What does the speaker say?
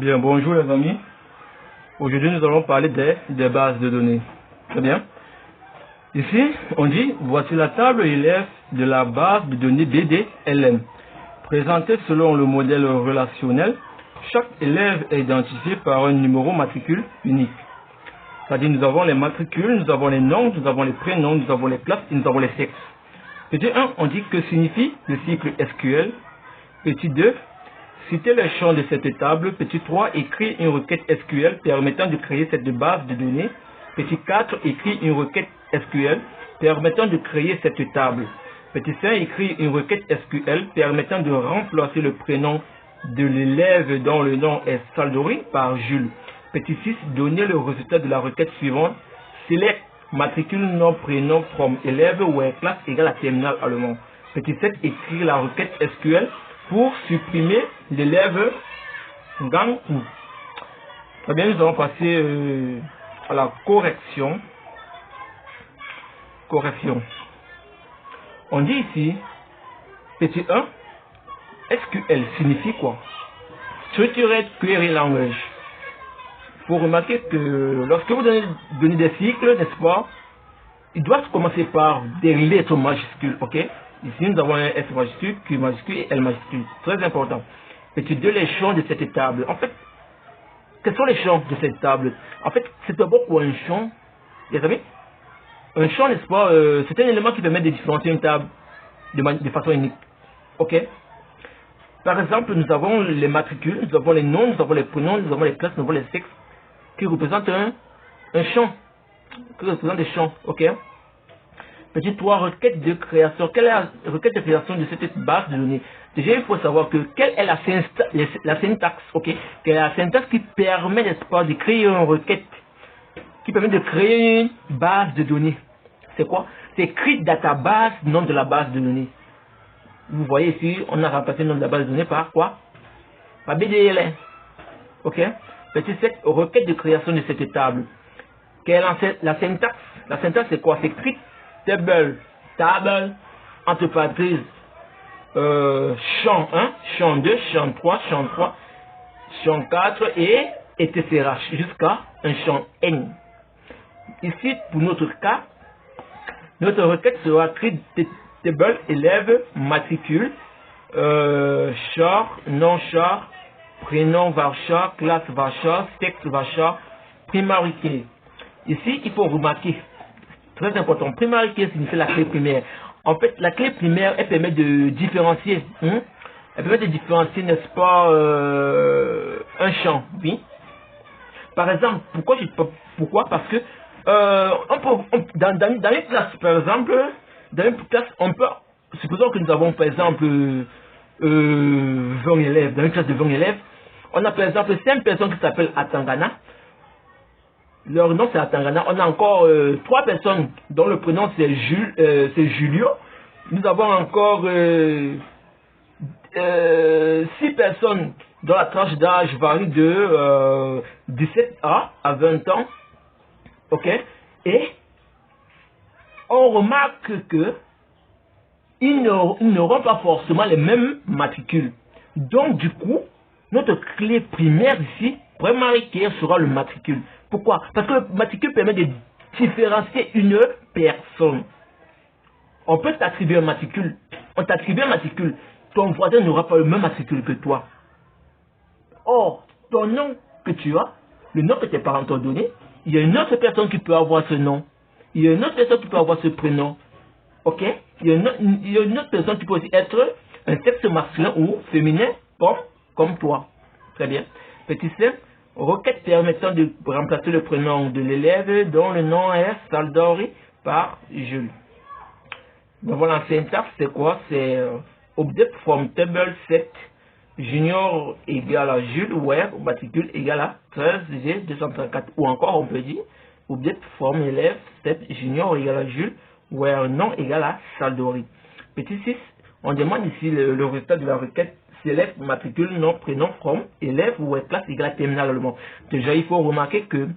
Bien, bonjour les amis. Aujourd'hui, nous allons parler des bases de données. Très bien. Ici, on dit, voici la table élève de la base de données BDLM. Présentée selon le modèle relationnel, chaque élève est identifié par un numéro matricule unique. C'est-à-dire, nous avons les matricules, nous avons les noms, nous avons les prénoms, nous avons les classes et nous avons les sexes. Petit 1, on dit que signifie le cycle SQL. Petit 2, citer les champs de cette table. Petit 3, écrire une requête SQL permettant de créer cette base de données. Petit 4, écrire une requête SQL permettant de créer cette table. Petit 5, écrire une requête SQL permettant de remplacer le prénom de l'élève dont le nom est Saldori par Jules. Petit 6, donner le résultat de la requête suivante. Select matricule nom prénom from élève where classe égale à terminal allemand. Petit 7, écrire la requête SQL pour supprimer l'élève gang ou. Très bien, nous allons passer à la correction. On dit ici, petit 1, SQL signifie quoi? Structured Query Language. Il faut remarquer que lorsque vous donnez des cycles, n'est-ce pas, ils doivent commencer par des lettres majuscules, ok? Ici, nous avons un S majuscule, Q majuscule et L majuscule. Très important. Petit 2, les champs de cette table. En fait, quels sont les champs de cette table? En fait, c'est d'abord pour un champ, les amis. Un champ, n'est-ce pas, c'est un élément qui permet de différencier une table de façon unique. Ok? Par exemple, nous avons les matricules, nous avons les noms, nous avons les prénoms, nous avons les classes, nous avons les sexes, qui représentent un champ, qui représentent des champs. Ok? Petit 3, requête de création. Quelle est la requête de création de cette base de données? Déjà, il faut savoir que quelle est la syntaxe, ok? Quelle est la syntaxe qui permet, n'est-ce pas, de créer une requête, qui permet de créer une base de données. C'est quoi? C'est create database, nom de la base de données. Vous voyez ici, on a remplacé le nom de la base de données par quoi? Par BDLM. Ok? Petit 7, requête de création de cette table. Quelle est la syntaxe? La syntaxe, c'est quoi? C'est create table, entre parenthèses, champ 1, champ 2, champ 3, champ 4 et etc. jusqu'à un champ N. Ici, pour notre cas, notre requête sera create table, élève, matricule, char, non char, prénom varchar, classe varchar, sexe varchar, primary key. Ici, il faut remarquer, très important, primary key signifie la clé primaire. En fait, la clé primaire, elle permet de différencier, elle permet de différencier, n'est-ce pas, un champ, oui. Par exemple, pourquoi? Parce que dans une classe, par exemple, dans une classe, on peut, supposons que nous avons par exemple 20 élèves, dans une classe de 20 élèves, on a par exemple 5 personnes qui s'appellent Atangana. Leur nom c'est Atangana. On a encore 3 personnes dont le prénom c'est Julio. Nous avons encore 6 personnes dont la tranche d'âge varie de 17 à 20 ans. Ok? Et on remarque que ils n'auront pas forcément les mêmes matricules. Donc du coup, notre clé primaire ici, primary key, sera le matricule. Pourquoi? Parce que le matricule permet de différencier une personne. On peut t'attribuer un matricule. On t'attribue un matricule. Ton voisin n'aura pas le même matricule que toi. Or, ton nom que tu as, le nom que tes parents t'ont donné, il y a une autre personne qui peut avoir ce nom. Il y a une autre personne qui peut avoir ce prénom. Ok? Il y a une autre personne qui peut aussi être un sexe masculin ou féminin comme toi. Très bien. Petit C, requête permettant de remplacer le prénom de l'élève dont le nom est Saldori par Jules. Donc voilà, la syntaxe, c'est quoi? C'est object from table set junior égale à Jules, where matricule égale à 13G234. Ou encore, on peut dire object from élève set junior égale à Jules, where nom égale à Saldori. Petit 6, on demande ici le résultat de la requête select matricule nom prénom from élève where classe égale à terminal allemand. Déjà, il faut remarquer que